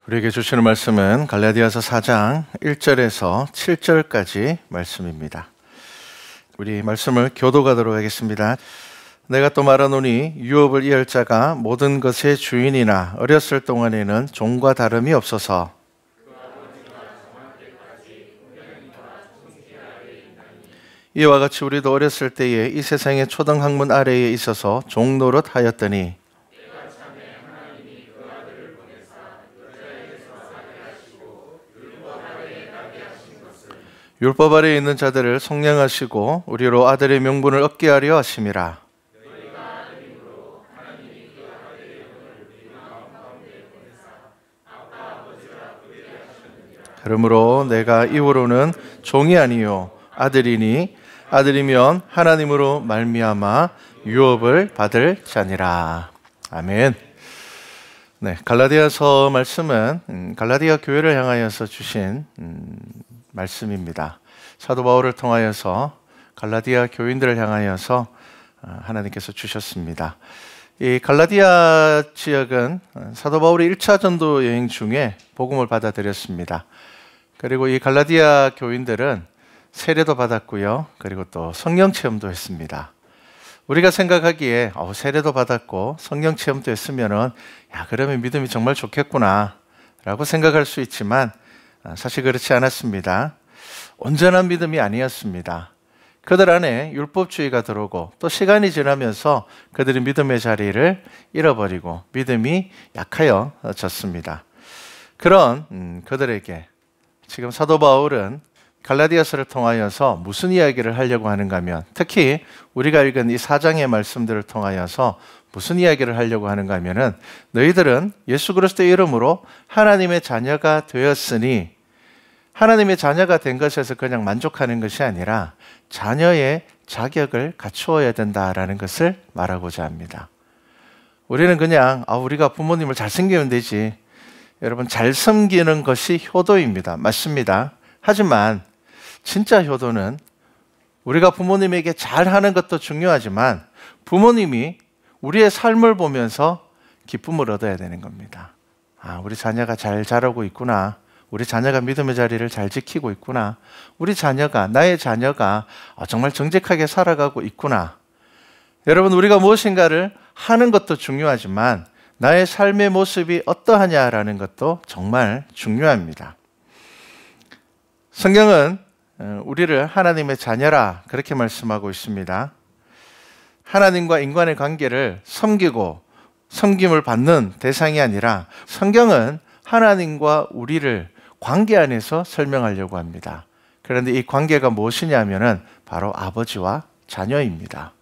우리에게 주시는 말씀은 갈라디아서 4장 1절에서 7절까지 말씀입니다. 우리 말씀을 교독하도록 하겠습니다. 내가 또 말하노니 유업을 이할 자가 모든 것의 주인이나 어렸을 동안에는 종과 다름이 없어서 이와 같이 우리도 어렸을 때에 이 세상의 초등학문 아래에 있어서 종 노릇 하였더니 율법 아래에 있는 자들을 속량하시고 우리로 아들의 명분을 얻게 하려 하심이라. 그러므로 내가 이후로는 종이 아니요 아들이니 아들이면 하나님으로 말미암아 유업을 받을 자니라. 아멘. 네, 갈라디아서 말씀은 갈라디아 교회를 향하여서 주신 말씀입니다. 사도 바울을 통하여서 갈라디아 교인들을 향하여서 하나님께서 주셨습니다. 이 갈라디아 지역은 사도 바울이 1차 전도 여행 중에 복음을 받아들였습니다. 그리고 이 갈라디아 교인들은 세례도 받았고요. 그리고 또 성령 체험도 했습니다. 우리가 생각하기에 세례도 받았고 성령 체험도 했으면은 그러면 믿음이 정말 좋겠구나 라고 생각할 수 있지만 사실 그렇지 않았습니다. 온전한 믿음이 아니었습니다. 그들 안에 율법주의가 들어오고 또 시간이 지나면서 그들이 믿음의 자리를 잃어버리고 믿음이 약하여졌습니다. 그런 그들에게 지금 사도 바울은 갈라디아서를 통하여서 무슨 이야기를 하려고 하는가 하면, 특히 우리가 읽은 이 4장의 말씀들을 통하여서 무슨 이야기를 하려고 하는가 하면은, 너희들은 예수 그리스도의 이름으로 하나님의 자녀가 되었으니 하나님의 자녀가 된 것에서 그냥 만족하는 것이 아니라 자녀의 자격을 갖추어야 된다라는 것을 말하고자 합니다. 우리는 그냥 우리가 부모님을 잘 섬기면 되지. 여러분, 잘 섬기는 것이 효도입니다. 맞습니다. 하지만 진짜 효도는 우리가 부모님에게 잘하는 것도 중요하지만 부모님이 우리의 삶을 보면서 기쁨을 얻어야 되는 겁니다. 우리 자녀가 잘 자라고 있구나. 우리 자녀가 믿음의 자리를 잘 지키고 있구나. 우리 자녀가, 나의 자녀가 정말 정직하게 살아가고 있구나. 여러분, 우리가 무엇인가를 하는 것도 중요하지만 나의 삶의 모습이 어떠하냐라는 것도 정말 중요합니다. 성경은 우리를 하나님의 자녀라 그렇게 말씀하고 있습니다. 하나님과 인간의 관계를 섬기고 섬김을 받는 대상이 아니라 성경은 하나님과 우리를 관계 안에서 설명하려고 합니다. 그런데 이 관계가 무엇이냐면은 바로 아버지와 자녀입니다.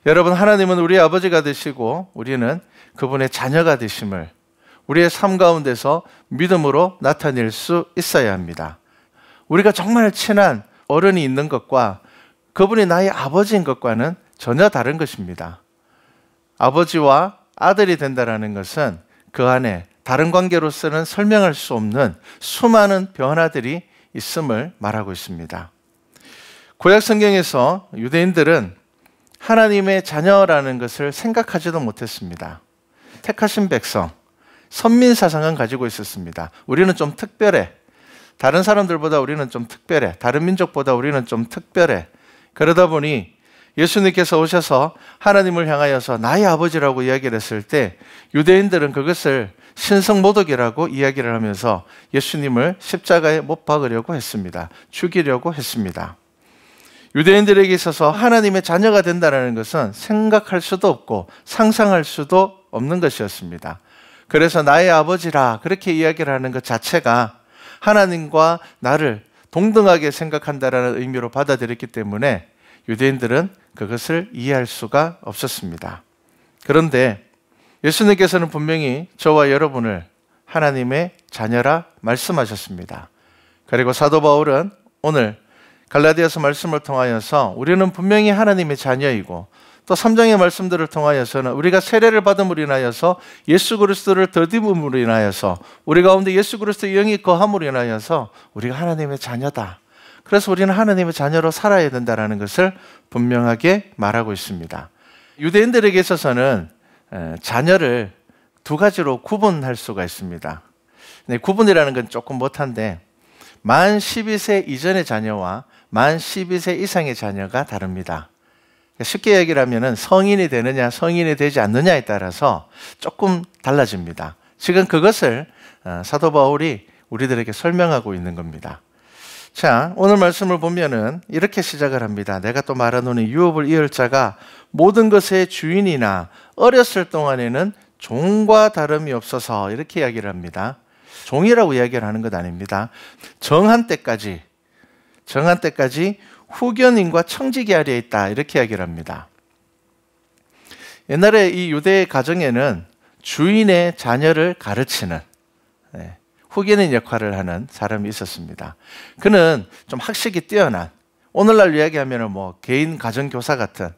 여러분, 하나님은 우리의 아버지가 되시고 우리는 그분의 자녀가 되심을 우리의 삶 가운데서 믿음으로 나타낼 수 있어야 합니다. 우리가 정말 친한 어른이 있는 것과 그분이 나의 아버지인 것과는 전혀 다른 것입니다. 아버지와 아들이 된다는 것은 그 안에 다른 관계로서는 설명할 수 없는 수많은 변화들이 있음을 말하고 있습니다. 구약 성경에서 유대인들은 하나님의 자녀라는 것을 생각하지도 못했습니다. 택하신 백성, 선민 사상은 가지고 있었습니다. 우리는 좀 특별해. 다른 사람들보다 우리는 좀 특별해. 다른 민족보다 우리는 좀 특별해. 그러다 보니 예수님께서 오셔서 하나님을 향하여서 나의 아버지라고 이야기를 했을 때 유대인들은 그것을 신성모독이라고 이야기를 하면서 예수님을 십자가에 못 박으려고 했습니다. 죽이려고 했습니다. 유대인들에게 있어서 하나님의 자녀가 된다는 것은 생각할 수도 없고 상상할 수도 없는 것이었습니다. 그래서 나의 아버지라 그렇게 이야기를 하는 것 자체가 하나님과 나를 동등하게 생각한다는 의미로 받아들였기 때문에 유대인들은 그것을 이해할 수가 없었습니다. 그런데 예수님께서는 분명히 저와 여러분을 하나님의 자녀라 말씀하셨습니다. 그리고 사도 바울은 오늘 갈라디아서 말씀을 통하여서 우리는 분명히 하나님의 자녀이고 또 3장의 말씀들을 통하여서는 우리가 세례를 받음으로 인하여서 예수 그리스도를 더듬음으로 인하여서 우리 가운데 예수 그리스도의 영이 거함으로 인하여서 우리가 하나님의 자녀다. 그래서 우리는 하나님의 자녀로 살아야 된다는 것을 분명하게 말하고 있습니다. 유대인들에게 있어서는 자녀를 두 가지로 구분할 수가 있습니다. 네, 구분이라는 건 조금 못한데 만 12세 이전의 자녀와 만 12세 이상의 자녀가 다릅니다. 쉽게 얘기를 하면 성인이 되느냐 성인이 되지 않느냐에 따라서 조금 달라집니다. 지금 그것을 사도 바울이 우리들에게 설명하고 있는 겁니다. 자, 오늘 말씀을 보면은 이렇게 시작을 합니다. 내가 또 말하노니 유업을 이을 자가 모든 것의 주인이나 어렸을 동안에는 종과 다름이 없어서 이렇게 이야기를 합니다. 종이라고 이야기를 하는 것 아닙니다. 정한 때까지 후견인과 청지기 아래에 있다 이렇게 이야기를 합니다. 옛날에 이 유대 가정에는 주인의 자녀를 가르치는 후견인 역할을 하는 사람이 있었습니다. 그는 좀 학식이 뛰어난, 오늘날 이야기하면 개인 가정교사 같은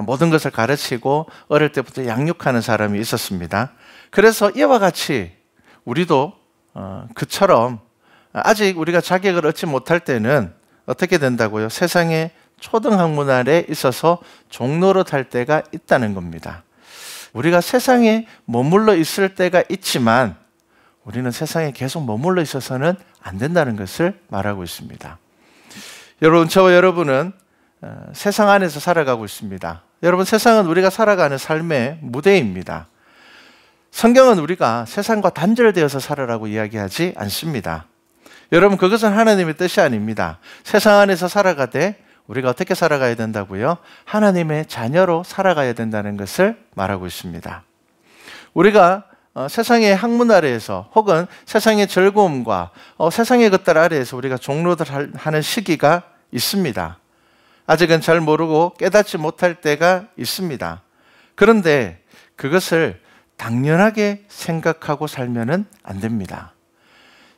모든 것을 가르치고 어릴 때부터 양육하는 사람이 있었습니다. 그래서 이와 같이 우리도 그처럼 아직 우리가 자격을 얻지 못할 때는 어떻게 된다고요? 세상의 초등학문 아래 있어서 종노릇 할 때가 있다는 겁니다. 우리가 세상에 머물러 있을 때가 있지만 우리는 세상에 계속 머물러 있어서는 안 된다는 것을 말하고 있습니다. 여러분, 저와 여러분은 세상 안에서 살아가고 있습니다. 여러분, 세상은 우리가 살아가는 삶의 무대입니다. 성경은 우리가 세상과 단절되어서 살아라고 이야기하지 않습니다. 여러분, 그것은 하나님의 뜻이 아닙니다. 세상 안에서 살아가되 우리가 어떻게 살아가야 된다고요? 하나님의 자녀로 살아가야 된다는 것을 말하고 있습니다. 우리가 세상의 학문 아래에서 혹은 세상의 즐거움과 세상의 것들 아래에서 우리가 종로를 하는 시기가 있습니다. 아직은 잘 모르고 깨닫지 못할 때가 있습니다. 그런데 그것을 당연하게 생각하고 살면은 안 됩니다.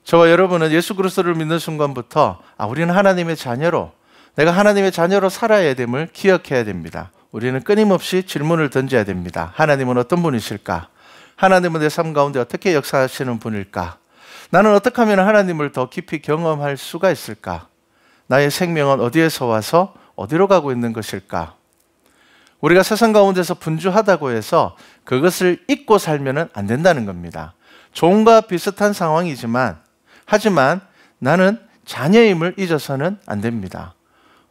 저와 여러분은 예수 그리스도를 믿는 순간부터 우리는 하나님의 자녀로, 내가 하나님의 자녀로 살아야 됨을 기억해야 됩니다. 우리는 끊임없이 질문을 던져야 됩니다. 하나님은 어떤 분이실까? 하나님은 내 삶 가운데 어떻게 역사하시는 분일까? 나는 어떻게 하면 하나님을 더 깊이 경험할 수가 있을까? 나의 생명은 어디에서 와서 어디로 가고 있는 것일까? 우리가 세상 가운데서 분주하다고 해서 그것을 잊고 살면 안 된다는 겁니다. 종과 비슷한 상황이지만 하지만 나는 자녀임을 잊어서는 안 됩니다.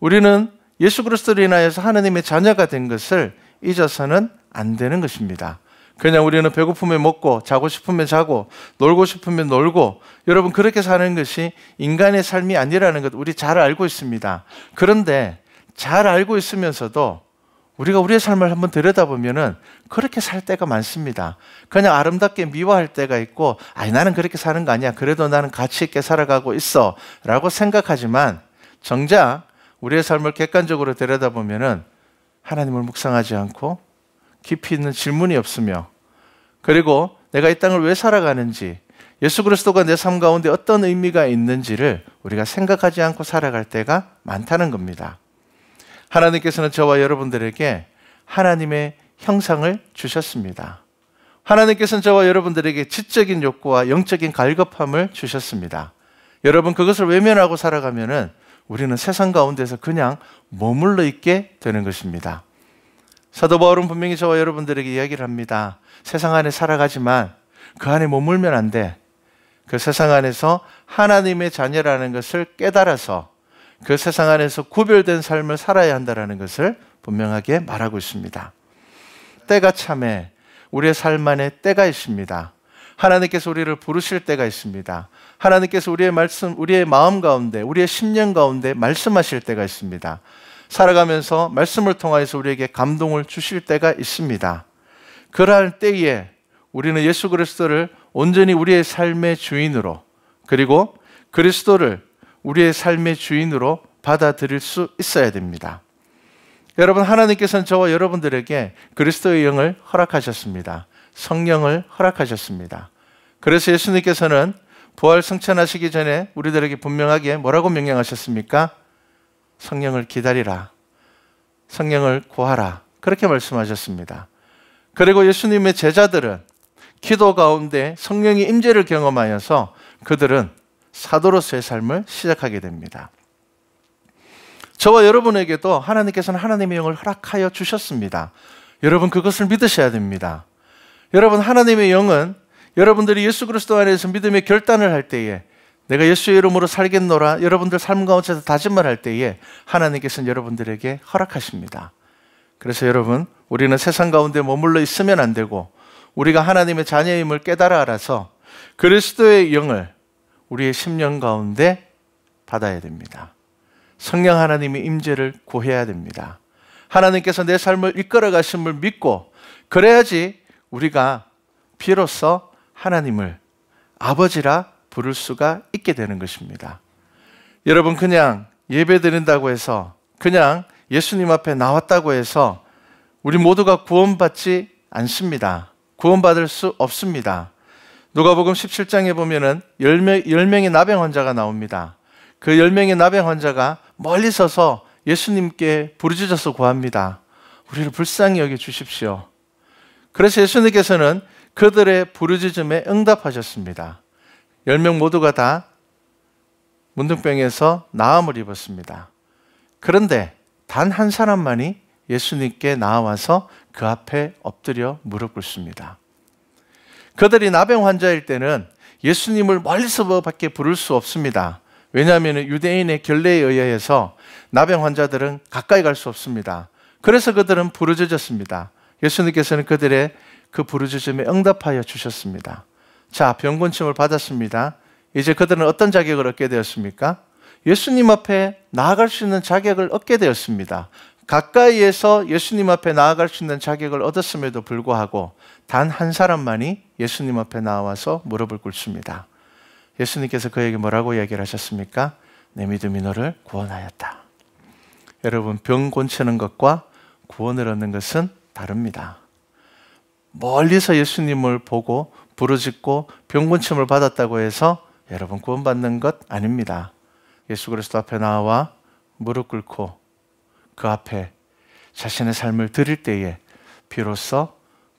우리는 예수 그리스도로 인하여서 하나님의 자녀가 된 것을 잊어서는 안 되는 것입니다. 그냥 우리는 배고프면 먹고 자고 싶으면 자고 놀고 싶으면 놀고, 여러분, 그렇게 사는 것이 인간의 삶이 아니라는 것 우리 잘 알고 있습니다. 그런데 잘 알고 있으면서도 우리가 우리의 삶을 한번 들여다보면은 그렇게 살 때가 많습니다. 그냥 아름답게 미워할 때가 있고, 나는 그렇게 사는 거 아니야, 그래도 나는 가치 있게 살아가고 있어 라고 생각하지만 정작 우리의 삶을 객관적으로 들여다보면은 하나님을 묵상하지 않고 깊이 있는 질문이 없으며, 그리고 내가 이 땅을 왜 살아가는지, 예수 그리스도가 내 삶 가운데 어떤 의미가 있는지를 우리가 생각하지 않고 살아갈 때가 많다는 겁니다. 하나님께서는 저와 여러분들에게 하나님의 형상을 주셨습니다. 하나님께서는 저와 여러분들에게 지적인 욕구와 영적인 갈급함을 주셨습니다. 여러분, 그것을 외면하고 살아가면은 우리는 세상 가운데서 그냥 머물러 있게 되는 것입니다. 사도 바울은 분명히 저와 여러분들에게 이야기를 합니다. 세상 안에 살아가지만 그 안에 머물면 안 돼. 그 세상 안에서 하나님의 자녀라는 것을 깨달아서 그 세상 안에서 구별된 삶을 살아야 한다는 것을 분명하게 말하고 있습니다. 때가 참에 우리의 삶 안에 때가 있습니다. 하나님께서 우리를 부르실 때가 있습니다. 하나님께서 우리의 마음 가운데, 우리의 심령 가운데 말씀하실 때가 있습니다. 살아가면서 말씀을 통하여서 우리에게 감동을 주실 때가 있습니다. 그러할 때에 우리는 예수 그리스도를 온전히 우리의 삶의 주인으로, 그리고 그리스도를 우리의 삶의 주인으로 받아들일 수 있어야 됩니다. 여러분, 하나님께서는 저와 여러분들에게 그리스도의 영을 허락하셨습니다. 성령을 허락하셨습니다. 그래서 예수님께서는 부활 승천하시기 전에 우리들에게 분명하게 뭐라고 명령하셨습니까? 성령을 기다리라. 성령을 구하라. 그렇게 말씀하셨습니다. 그리고 예수님의 제자들은 기도 가운데 성령의 임재를 경험하여서 그들은 사도로서의 삶을 시작하게 됩니다. 저와 여러분에게도 하나님께서는 하나님의 영을 허락하여 주셨습니다. 여러분, 그것을 믿으셔야 됩니다. 여러분, 하나님의 영은 여러분들이 예수 그리스도 안에서 믿음의 결단을 할 때에, 내가 예수의 이름으로 살겠노라 여러분들 삶 가운데서 다짐을 할 때에 하나님께서는 여러분들에게 허락하십니다. 그래서 여러분, 우리는 세상 가운데 머물러 있으면 안 되고 우리가 하나님의 자녀임을 깨달아 알아서 그리스도의 영을 우리의 심령 가운데 받아야 됩니다. 성령 하나님의 임재를 구해야 됩니다. 하나님께서 내 삶을 이끌어 가심을 믿고, 그래야지 우리가 비로소 하나님을 아버지라 부를 수가 있게 되는 것입니다. 여러분, 그냥 예배 드린다고 해서, 그냥 예수님 앞에 나왔다고 해서 우리 모두가 구원받지 않습니다. 구원받을 수 없습니다. 누가복음 17장에 보면은 10명의 나병 환자가 나옵니다. 그 10명의 나병 환자가 멀리 서서 예수님께 부르짖어서 구합니다. 우리를 불쌍히 여겨 주십시오. 그래서 예수님께서는 그들의 부르짖음에 응답하셨습니다. 10명 모두가 다 문둥병에서 나음을 입었습니다. 그런데 단 한 사람만이 예수님께 나와서 그 앞에 엎드려 무릎 꿇습니다. 그들이 나병 환자일 때는 예수님을 멀리서밖에 부를 수 없습니다. 왜냐하면 유대인의 결례에 의해서 나병 환자들은 가까이 갈 수 없습니다. 그래서 그들은 부르짖었습니다. 예수님께서는 그들의 그 부르짖음에 응답하여 주셨습니다. 자, 병곤침을 받았습니다. 이제 그들은 어떤 자격을 얻게 되었습니까? 예수님 앞에 나아갈 수 있는 자격을 얻게 되었습니다. 가까이에서 예수님 앞에 나아갈 수 있는 자격을 얻었음에도 불구하고 단 한 사람만이 예수님 앞에 나와서 무릎을 꿇습니다. 예수님께서 그에게 뭐라고 이야기를 하셨습니까? 내 믿음이 너를 구원하였다. 여러분, 병 고치는 것과 구원을 얻는 것은 다릅니다. 멀리서 예수님을 보고 부르짖고 병 고침을 받았다고 해서 여러분 구원받는 것 아닙니다. 예수 그리스도 앞에 나와 무릎 꿇고 그 앞에 자신의 삶을 드릴 때에 비로소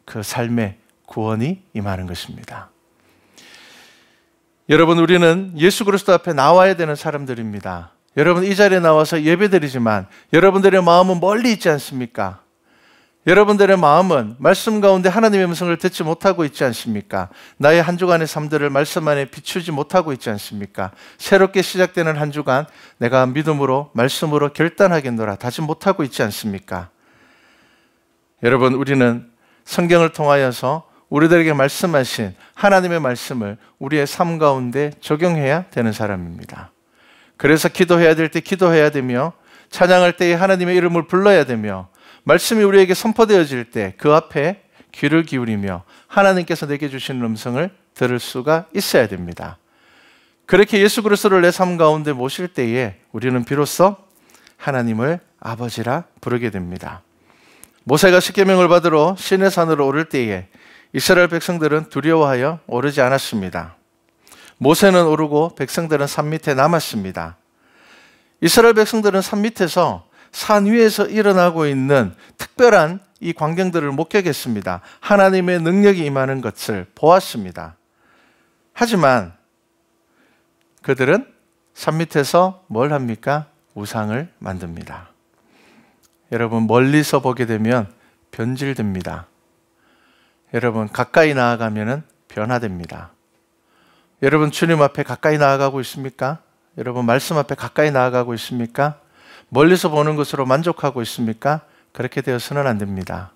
그 삶의 구원이 임하는 것입니다. 여러분, 우리는 예수 그리스도 앞에 나와야 되는 사람들입니다. 여러분, 이 자리에 나와서 예배드리지만 여러분들의 마음은 멀리 있지 않습니까? 여러분들의 마음은 말씀 가운데 하나님의 음성을 듣지 못하고 있지 않습니까? 나의 한 주간의 삶들을 말씀 안에 비추지 못하고 있지 않습니까? 새롭게 시작되는 한 주간 내가 믿음으로 말씀으로 결단하겠노라 다짐 못하고 있지 않습니까? 여러분, 우리는 성경을 통하여서 우리들에게 말씀하신 하나님의 말씀을 우리의 삶 가운데 적용해야 되는 사람입니다. 그래서 기도해야 될 때 기도해야 되며, 찬양할 때에 하나님의 이름을 불러야 되며, 말씀이 우리에게 선포되어질 때 그 앞에 귀를 기울이며 하나님께서 내게 주시는 음성을 들을 수가 있어야 됩니다. 그렇게 예수 그리스도를 내 삶 가운데 모실 때에 우리는 비로소 하나님을 아버지라 부르게 됩니다. 모세가 십계명을 받으러 시내 산으로 오를 때에 이스라엘 백성들은 두려워하여 오르지 않았습니다. 모세는 오르고 백성들은 산 밑에 남았습니다. 이스라엘 백성들은 산 밑에서 산 위에서 일어나고 있는 특별한 이 광경들을 목격했습니다. 하나님의 능력이 임하는 것을 보았습니다. 하지만 그들은 산 밑에서 뭘 합니까? 우상을 만듭니다. 여러분, 멀리서 보게 되면 변질됩니다. 여러분, 가까이 나아가면 변화됩니다. 여러분, 주님 앞에 가까이 나아가고 있습니까? 여러분, 말씀 앞에 가까이 나아가고 있습니까? 멀리서 보는 것으로 만족하고 있습니까? 그렇게 되어서는 안 됩니다.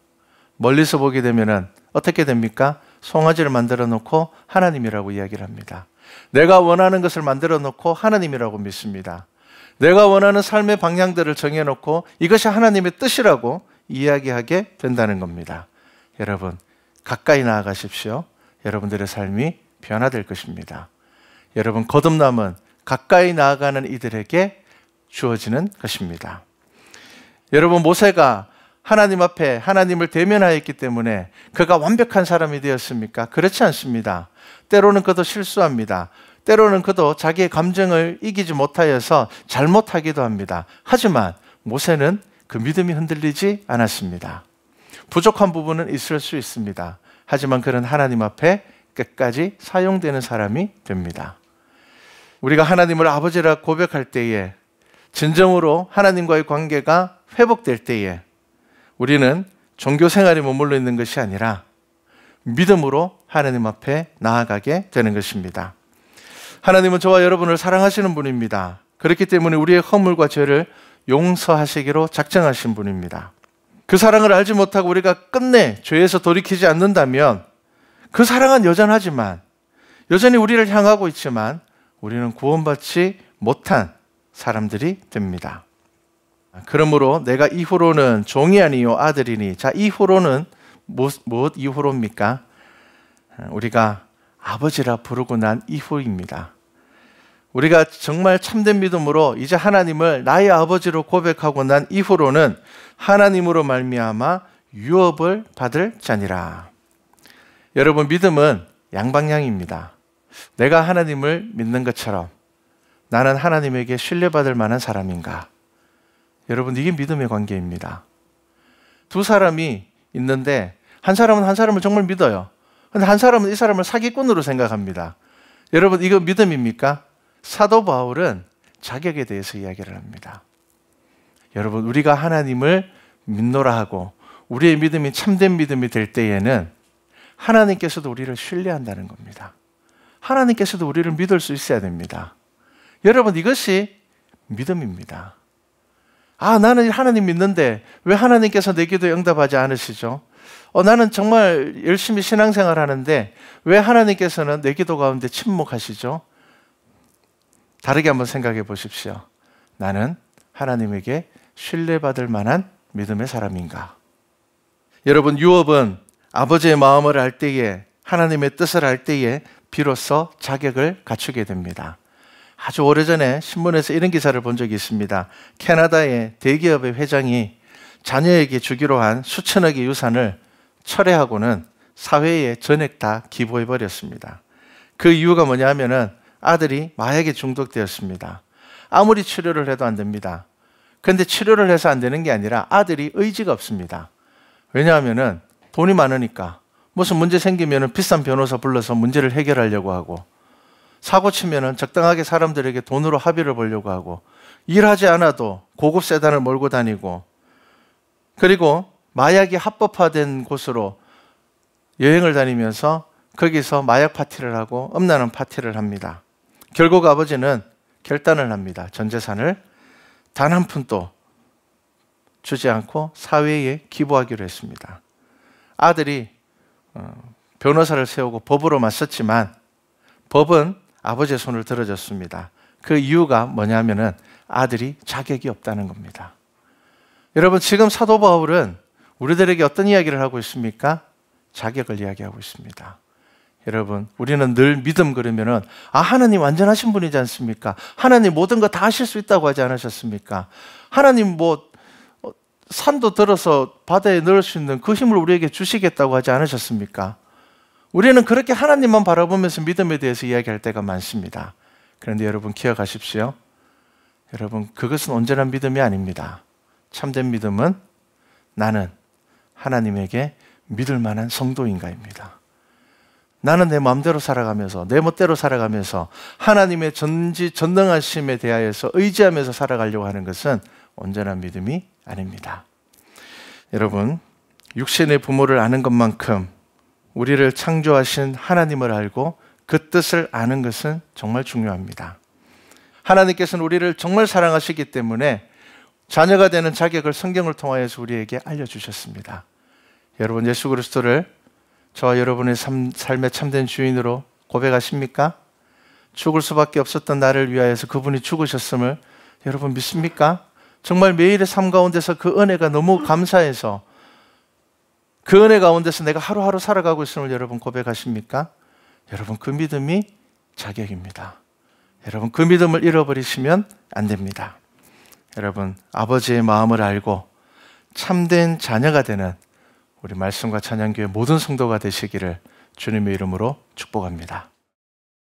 멀리서 보게 되면 어떻게 됩니까? 송아지를 만들어 놓고 하나님이라고 이야기를 합니다. 내가 원하는 것을 만들어 놓고 하나님이라고 믿습니다. 내가 원하는 삶의 방향들을 정해놓고 이것이 하나님의 뜻이라고 이야기하게 된다는 겁니다. 여러분, 가까이 나아가십시오. 여러분들의 삶이 변화될 것입니다. 여러분, 거듭남은 가까이 나아가는 이들에게 주어지는 것입니다. 여러분, 모세가 하나님 앞에 하나님을 대면하였기 때문에 그가 완벽한 사람이 되었습니까? 그렇지 않습니다. 때로는 그도 실수합니다. 때로는 그도 자기의 감정을 이기지 못하여서 잘못하기도 합니다. 하지만 모세는 그 믿음이 흔들리지 않았습니다. 부족한 부분은 있을 수 있습니다. 하지만 그는 하나님 앞에 끝까지 사용되는 사람이 됩니다. 우리가 하나님을 아버지라 고백할 때에, 진정으로 하나님과의 관계가 회복될 때에 우리는 종교 생활에 머물러 있는 것이 아니라 믿음으로 하나님 앞에 나아가게 되는 것입니다. 하나님은 저와 여러분을 사랑하시는 분입니다. 그렇기 때문에 우리의 허물과 죄를 용서하시기로 작정하신 분입니다. 그 사랑을 알지 못하고 우리가 끝내 죄에서 돌이키지 않는다면 그 사랑은 여전하지만 여전히 우리를 향하고 있지만 우리는 구원받지 못한 사람들이 됩니다. 그러므로 내가 이후로는 종이 아니요 아들이니. 자, 이후로는 무엇 이후로입니까? 우리가 아버지라 부르고 난 이후입니다. 우리가 정말 참된 믿음으로 이제 하나님을 나의 아버지로 고백하고 난 이후로는 하나님으로 말미암아 유업을 받을 자니라. 여러분, 믿음은 양방향입니다. 내가 하나님을 믿는 것처럼 나는 하나님에게 신뢰받을 만한 사람인가? 여러분, 이게 믿음의 관계입니다. 두 사람이 있는데 한 사람은 한 사람을 정말 믿어요. 그런데 한 사람은 이 사람을 사기꾼으로 생각합니다. 여러분, 이거 믿음입니까? 사도 바울은 자격에 대해서 이야기를 합니다. 여러분, 우리가 하나님을 믿노라 하고 우리의 믿음이 참된 믿음이 될 때에는 하나님께서도 우리를 신뢰한다는 겁니다. 하나님께서도 우리를 믿을 수 있어야 됩니다. 여러분, 이것이 믿음입니다. 아, 나는 하나님 믿는데 왜 하나님께서 내 기도에 응답하지 않으시죠? 나는 정말 열심히 신앙생활 하는데 왜 하나님께서는 내 기도 가운데 침묵하시죠? 다르게 한번 생각해 보십시오. 나는 하나님에게 신뢰받을 만한 믿음의 사람인가? 여러분, 유업은 아버지의 마음을 알 때에, 하나님의 뜻을 알 때에 비로소 자격을 갖추게 됩니다. 아주 오래전에 신문에서 이런 기사를 본 적이 있습니다. 캐나다의 대기업의 회장이 자녀에게 주기로 한 수천억의 유산을 철회하고는 사회에 전액 다 기부해버렸습니다. 그 이유가 뭐냐 하면은 아들이 마약에 중독되었습니다. 아무리 치료를 해도 안 됩니다. 그런데 치료를 해서 안 되는 게 아니라 아들이 의지가 없습니다. 왜냐하면은 돈이 많으니까 무슨 문제 생기면은 비싼 변호사 불러서 문제를 해결하려고 하고, 사고 치면은 적당하게 사람들에게 돈으로 합의를 보려고 하고, 일하지 않아도 고급 세단을 몰고 다니고, 그리고 마약이 합법화된 곳으로 여행을 다니면서 거기서 마약 파티를 하고 음란한 파티를 합니다. 결국 아버지는 결단을 합니다. 전 재산을 단 한 푼도 주지 않고 사회에 기부하기로 했습니다. 아들이 변호사를 세우고 법으로 맞섰지만 법은 아버지의 손을 들어줬습니다. 그 이유가 뭐냐면은 아들이 자격이 없다는 겁니다. 여러분, 지금 사도 바울은 우리들에게 어떤 이야기를 하고 있습니까? 자격을 이야기하고 있습니다. 여러분, 우리는 늘 믿음 그러면은 하나님 완전하신 분이지 않습니까? 하나님 모든 거 다 하실 수 있다고 하지 않으셨습니까? 하나님 산도 들어서 바다에 넣을 수 있는 그 힘을 우리에게 주시겠다고 하지 않으셨습니까? 우리는 그렇게 하나님만 바라보면서 믿음에 대해서 이야기할 때가 많습니다. 그런데 여러분, 기억하십시오. 여러분, 그것은 온전한 믿음이 아닙니다. 참된 믿음은 나는 하나님에게 믿을 만한 성도인가입니다. 나는 내 마음대로 살아가면서, 내 멋대로 살아가면서 하나님의 전능하심에 대하여서 의지하면서 살아가려고 하는 것은 온전한 믿음이 아닙니다. 여러분, 육신의 부모를 아는 것만큼 우리를 창조하신 하나님을 알고 그 뜻을 아는 것은 정말 중요합니다. 하나님께서는 우리를 정말 사랑하시기 때문에 자녀가 되는 자격을 성경을 통하여서 우리에게 알려주셨습니다. 여러분, 예수 그리스도를 저와 여러분의 삶의 참된 주인으로 고백하십니까? 죽을 수밖에 없었던 나를 위하여서 그분이 죽으셨음을 여러분 믿습니까? 정말 매일의 삶 가운데서 그 은혜가 너무 감사해서 그 은혜 가운데서 내가 하루하루 살아가고 있음을 여러분 고백하십니까? 여러분, 그 믿음이 자격입니다. 여러분, 그 믿음을 잃어버리시면 안 됩니다. 여러분, 아버지의 마음을 알고 참된 자녀가 되는 우리 말씀과 찬양교회 모든 성도가 되시기를 주님의 이름으로 축복합니다.